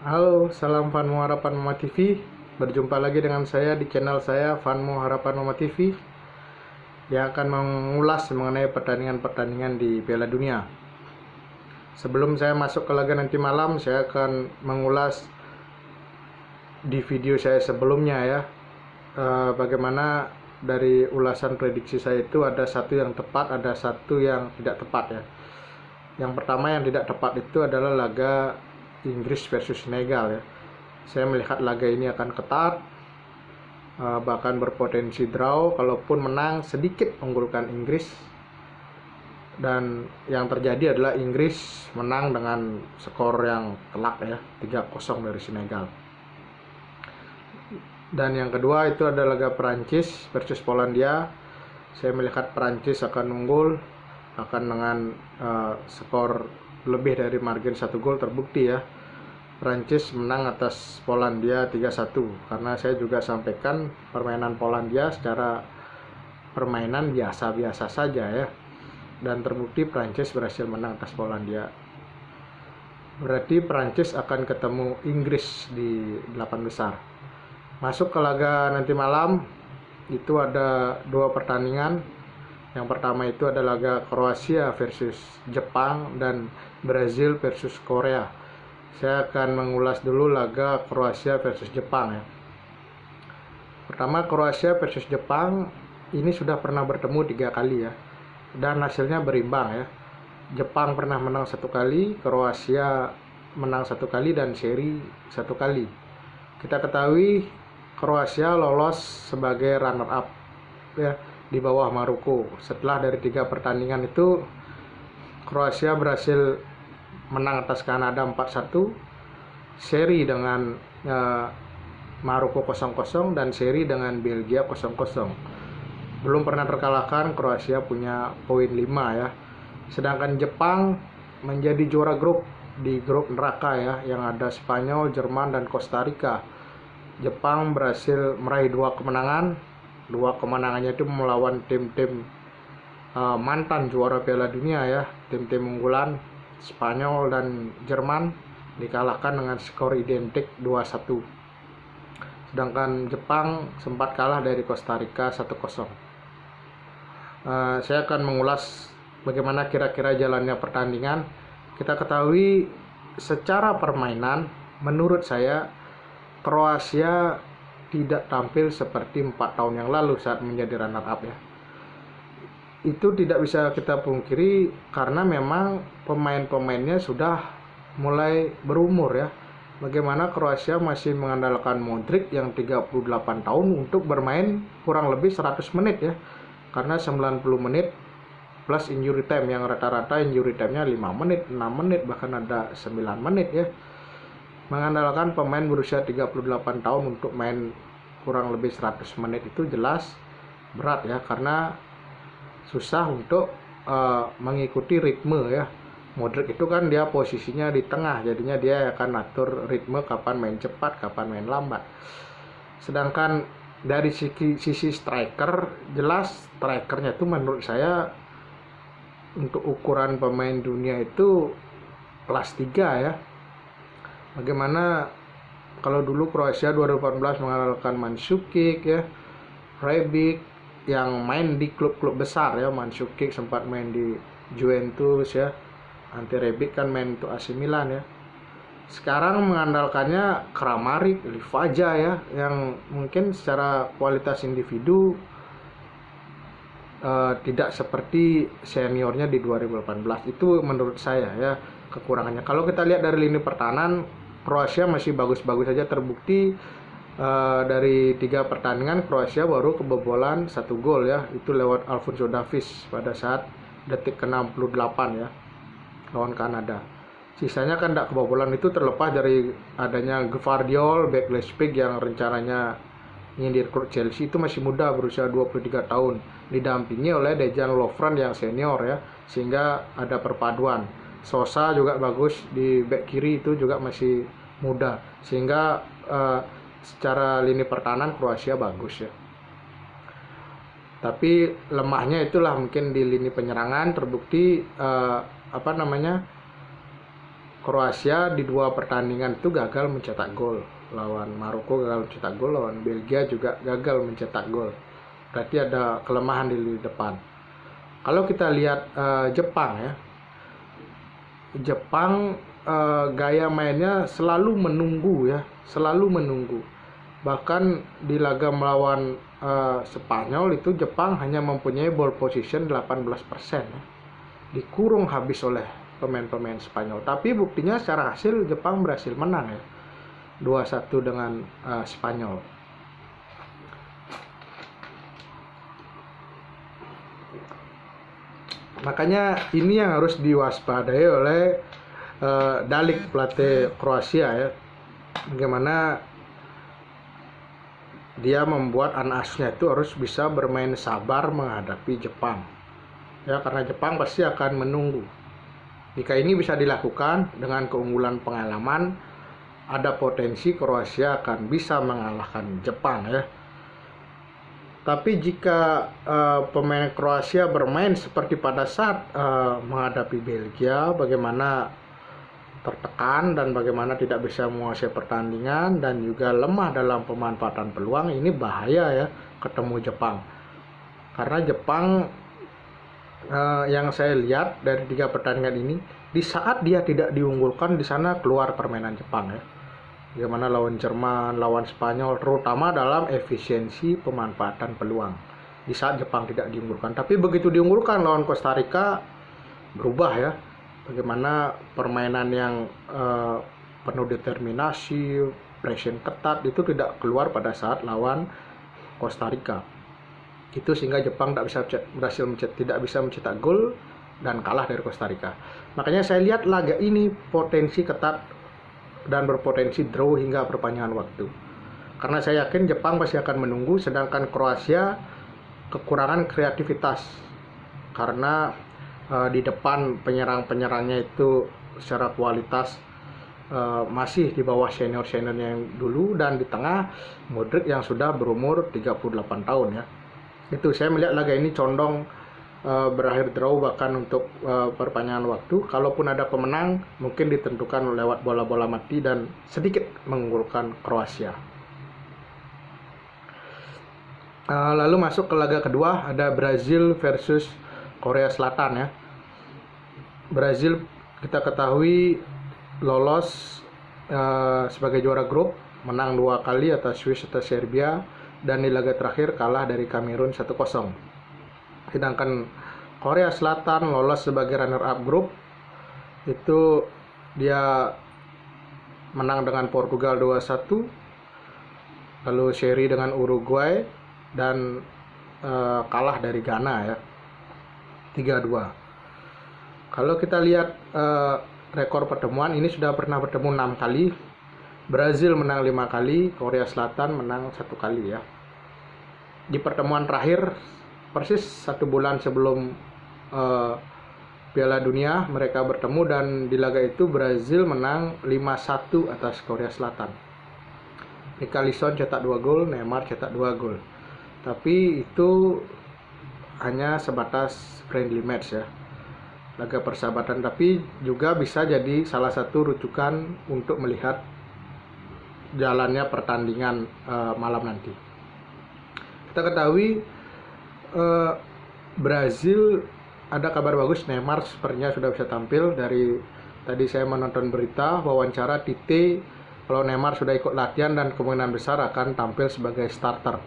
Halo, salam Fanmo Harapan Mama TV. Berjumpa lagi dengan saya di channel saya Fanmo Harapan Mama TV yang akan mengulas mengenai pertandingan-pertandingan di Piala Dunia. Sebelum saya masuk ke laga nanti malam, saya akan mengulas di video saya sebelumnya ya, bagaimana dari ulasan prediksi saya itu ada satu yang tepat, ada satu yang tidak tepat ya. Yang pertama yang tidak tepat itu adalah laga Inggris versus Senegal ya. Saya melihat laga ini akan ketat, bahkan berpotensi draw, kalaupun menang sedikit unggulkan Inggris. Dan yang terjadi adalah Inggris menang dengan skor yang telak ya, 3-0 dari Senegal. Dan yang kedua itu ada laga Perancis versus Polandia. Saya melihat Perancis akan unggul, akan dengan skor lebih dari margin 1 gol terbukti ya. Prancis menang atas Polandia 3-1. Karena saya juga sampaikan permainan Polandia secara permainan biasa-biasa saja ya. Dan terbukti Prancis berhasil menang atas Polandia. Berarti Prancis akan ketemu Inggris di 8 besar. Masuk ke laga nanti malam, itu ada 2 pertandingan. Yang pertama itu ada laga Kroasia versus Jepang dan Brazil versus Korea. Saya akan mengulas dulu laga Kroasia versus Jepang ya. Pertama, Kroasia versus Jepang ini sudah pernah bertemu 3 kali ya, dan hasilnya berimbang ya. Jepang pernah menang 1 kali, Kroasia menang 1 kali, dan seri 1 kali. Kita ketahui Kroasia lolos sebagai runner up ya, di bawah Maroko. Setelah dari 3 pertandingan itu, Kroasia berhasil menang atas Kanada 4-1, seri dengan Maroko 0-0, dan seri dengan Belgia 0-0. Belum pernah terkalahkan, Kroasia punya poin 5 ya. Sedangkan Jepang menjadi juara grup di grup neraka ya, yang ada Spanyol, Jerman, dan Costa Rica. Jepang berhasil meraih 2 kemenangan. 2 kemenangannya itu melawan tim-tim mantan juara Piala Dunia ya, tim-tim unggulan Spanyol dan Jerman, dikalahkan dengan skor identik 2-1. Sedangkan Jepang sempat kalah dari Costa Rica 1-0. Saya akan mengulas bagaimana kira-kira jalannya pertandingan. Kita ketahui secara permainan, menurut saya Kroasia tidak tampil seperti 4 tahun yang lalu saat menjadi runner up ya. Itu tidak bisa kita pungkiri karena memang pemain-pemainnya sudah mulai berumur ya. Bagaimana Kroasia masih mengandalkan Modric yang 38 tahun untuk bermain kurang lebih 100 menit ya. Karena 90 menit plus injury time, yang rata-rata injury time-nya 5 menit, 6 menit, bahkan ada 9 menit ya. Mengandalkan pemain berusia 38 tahun untuk main kurang lebih 100 menit itu jelas berat ya, karena susah untuk mengikuti ritme ya. Modric itu kan dia posisinya di tengah, jadinya dia akan atur ritme kapan main cepat, kapan main lambat. Sedangkan dari sisi striker, jelas strikernya itu menurut saya untuk ukuran pemain dunia itu kelas 3 ya. Bagaimana kalau dulu Kroasia 2018 mengandalkan Mandzukic ya, Rebic yang main di klub-klub besar ya. Mandzukic sempat main di Juventus ya, Ante Rebic kan main untuk AC Milan ya. Sekarang mengandalkannya Kramaric, Livaja ya, yang mungkin secara kualitas individu tidak seperti seniornya di 2018. Itu menurut saya ya kekurangannya. Kalau kita lihat dari lini pertahanan, Kroasia masih bagus-bagus saja. Terbukti dari 3 pertandingan Kroasia baru kebobolan 1 gol ya, itu lewat Alfonso Davies pada saat detik ke-68 ya, lawan Kanada. Sisanya kan tidak kebobolan, itu terlepas dari adanya Gvardiol, back Leipzig yang rencananya ingin direkrut Chelsea, itu masih muda, berusia 23 tahun, didampingi oleh Dejan Lovren yang senior ya, sehingga ada perpaduan. Sosa juga bagus di back kiri, itu juga masih muda, sehingga secara lini pertahanan Kroasia bagus ya. Tapi lemahnya itulah mungkin di lini penyerangan. Terbukti Kroasia di 2 pertandingan itu gagal mencetak gol. Lawan Maroko gagal mencetak gol, lawan Belgia juga gagal mencetak gol. Berarti ada kelemahan di lini depan. Kalau kita lihat Jepang ya, Jepang gaya mainnya selalu menunggu ya, selalu menunggu. Bahkan di laga melawan Spanyol itu Jepang hanya mempunyai ball position 18% ya. Dikurung habis oleh pemain-pemain Spanyol. Tapi buktinya secara hasil Jepang berhasil menang ya, 2-1 dengan Spanyol. Makanya ini yang harus diwaspadai oleh Dalic, pelatih Kroasia ya. Bagaimana dia membuat anak asuhnya itu harus bisa bermain sabar menghadapi Jepang. Ya, karena Jepang pasti akan menunggu. Jika ini bisa dilakukan dengan keunggulan pengalaman, ada potensi Kroasia akan bisa mengalahkan Jepang ya. Tapi jika pemain Kroasia bermain seperti pada saat menghadapi Belgia, bagaimana tertekan dan bagaimana tidak bisa menguasai pertandingan dan juga lemah dalam pemanfaatan peluang, ini bahaya ya ketemu Jepang. Karena Jepang yang saya lihat dari 3 pertandingan ini, di saat dia tidak diunggulkan, di sana keluar permainan Jepang ya. Bagaimana lawan Jerman, lawan Spanyol, terutama dalam efisiensi pemanfaatan peluang. Di saat Jepang tidak diunggulkan, tapi begitu diunggulkan lawan Costa Rica berubah ya. Bagaimana permainan yang penuh determinasi, pressing ketat itu tidak keluar pada saat lawan Costa Rica. Itu sehingga Jepang tidak bisa mencetak gol dan kalah dari Costa Rica. Makanya saya lihat laga ini potensi ketat dan berpotensi draw hingga perpanjangan waktu. Karena saya yakin Jepang pasti akan menunggu, sedangkan Kroasia kekurangan kreativitas. Karena di depan penyerang-penyerangnya itu secara kualitas masih di bawah senior-seniornya yang dulu, dan di tengah Modric yang sudah berumur 38 tahun ya. Itu saya melihat laga ini condong berakhir draw bahkan untuk perpanjangan waktu. Kalaupun ada pemenang mungkin ditentukan lewat bola-bola mati dan sedikit mengunggulkan Kroasia. Lalu masuk ke laga kedua, ada Brazil versus Korea Selatan ya. Brazil kita ketahui lolos sebagai juara grup, menang 2 kali atas Swiss, atas Serbia, dan di laga terakhir kalah dari Kamerun 1-0. Sedangkan Korea Selatan lolos sebagai runner up grup, itu dia menang dengan Portugal 2-1, lalu seri dengan Uruguay, dan kalah dari Ghana ya 3-2. Kalau kita lihat rekor pertemuan, ini sudah pernah bertemu 6 kali. Brazil menang 5 kali, Korea Selatan menang 1 kali ya. Di pertemuan terakhir persis 1 bulan sebelum Piala Dunia mereka bertemu, dan di laga itu Brazil menang 5-1 atas Korea Selatan. Richarlison cetak 2 gol, Neymar cetak 2 gol. Tapi itu hanya sebatas friendly match ya, laga persahabatan, tapi juga bisa jadi salah satu rujukan untuk melihat jalannya pertandingan malam nanti. Kita ketahui Brazil ada kabar bagus, Neymar sepertinya sudah bisa tampil. Dari tadi saya menonton berita wawancara Tite, kalau Neymar sudah ikut latihan dan kemungkinan besar akan tampil sebagai starter.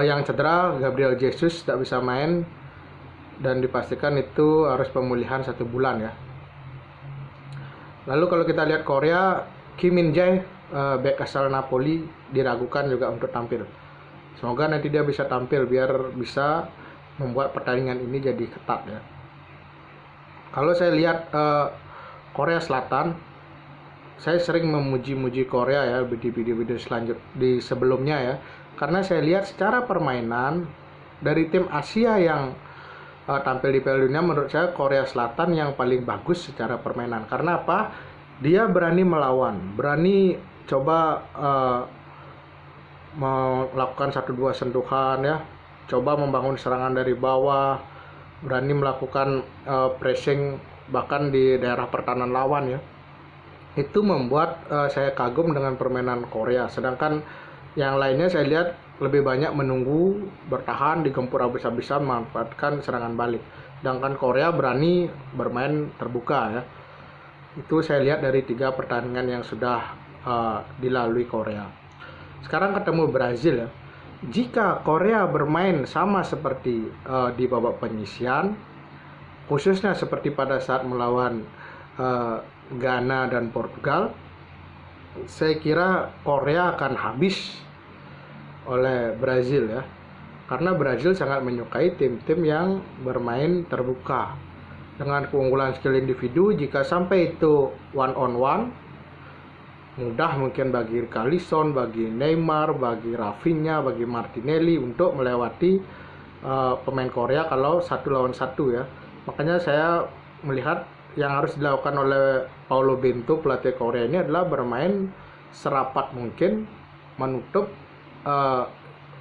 Yang cedera Gabriel Jesus tidak bisa main dan dipastikan itu harus pemulihan 1 bulan ya. Lalu kalau kita lihat Korea, Kim Min Jae, bek asal Napoli, diragukan juga untuk tampil. Semoga nanti dia bisa tampil biar bisa membuat pertandingan ini jadi ketat ya. Kalau saya lihat Korea Selatan, saya sering memuji-muji Korea ya di video-video di sebelumnya ya, karena saya lihat secara permainan dari tim Asia yang tampil di Piala Dunia, menurut saya Korea Selatan yang paling bagus secara permainan. Karena apa? Dia berani melawan, berani coba melakukan 1-2 sentuhan ya, coba membangun serangan dari bawah, berani melakukan pressing bahkan di daerah pertahanan lawan ya. Itu membuat saya kagum dengan permainan Korea. Sedangkan yang lainnya saya lihat lebih banyak menunggu, bertahan, digempur habis-habisan, memanfaatkan serangan balik. Sedangkan Korea berani bermain terbuka ya. Itu saya lihat dari 3 pertandingan yang sudah dilalui Korea. Sekarang ketemu Brazil ya. Jika Korea bermain sama seperti di babak penyisian, khususnya seperti pada saat melawan Ghana dan Portugal, saya kira Korea akan habis oleh Brazil ya. Karena Brazil sangat menyukai tim-tim yang bermain terbuka. Dengan keunggulan skill individu, jika sampai itu one on one, mudah mungkin bagi Richarlison, bagi Neymar, bagi Rafinha, bagi Martinelli untuk melewati pemain Korea kalau 1 lawan 1 ya. Makanya saya melihat yang harus dilakukan oleh Paulo Bento, pelatih Korea ini adalah bermain serapat mungkin, menutup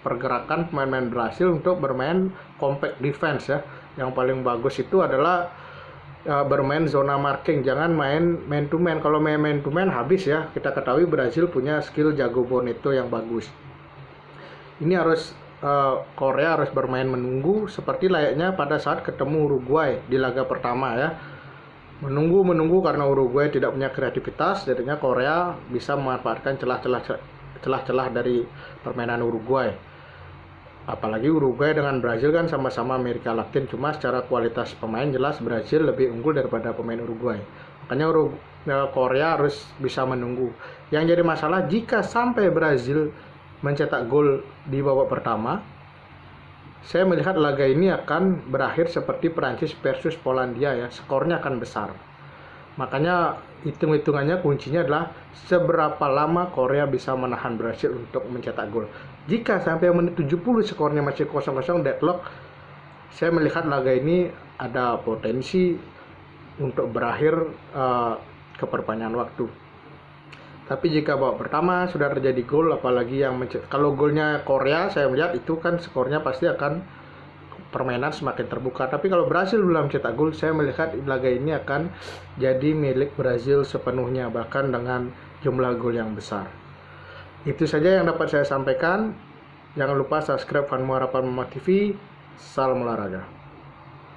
pergerakan pemain-pemain Brasil untuk bermain compact defense ya. Yang paling bagus itu adalah bermain zona marking, jangan main man to man. Kalau main man to man habis ya. Kita ketahui Brazil punya skill jago Bonito yang bagus. Ini harus Korea harus bermain menunggu seperti layaknya pada saat ketemu Uruguay di laga pertama ya. Menunggu karena Uruguay tidak punya kreativitas, jadinya Korea bisa memanfaatkan celah-celah dari permainan Uruguay. Apalagi Uruguay dengan Brazil kan sama-sama Amerika Latin, cuma secara kualitas pemain jelas Brazil lebih unggul daripada pemain Uruguay. Makanya Korea harus bisa menunggu. Yang jadi masalah jika sampai Brazil mencetak gol di babak pertama, saya melihat laga ini akan berakhir seperti Prancis versus Polandia ya, skornya akan besar. Makanya hitung-hitungannya kuncinya adalah seberapa lama Korea bisa menahan Brazil untuk mencetak gol. Jika sampai menit 70 skornya masih 0-0 deadlock, saya melihat laga ini ada potensi untuk berakhir ke perpanjangan waktu. Tapi jika babak pertama sudah terjadi gol, apalagi yang kalau golnya Korea, saya melihat itu kan skornya pasti akan permainan semakin terbuka. Tapi kalau Brazil belum cetak gol, saya melihat laga ini akan jadi milik Brazil sepenuhnya, bahkan dengan jumlah gol yang besar. Itu saja yang dapat saya sampaikan. Jangan lupa subscribe Fanmu Harapan Mama TV. Salam olahraga.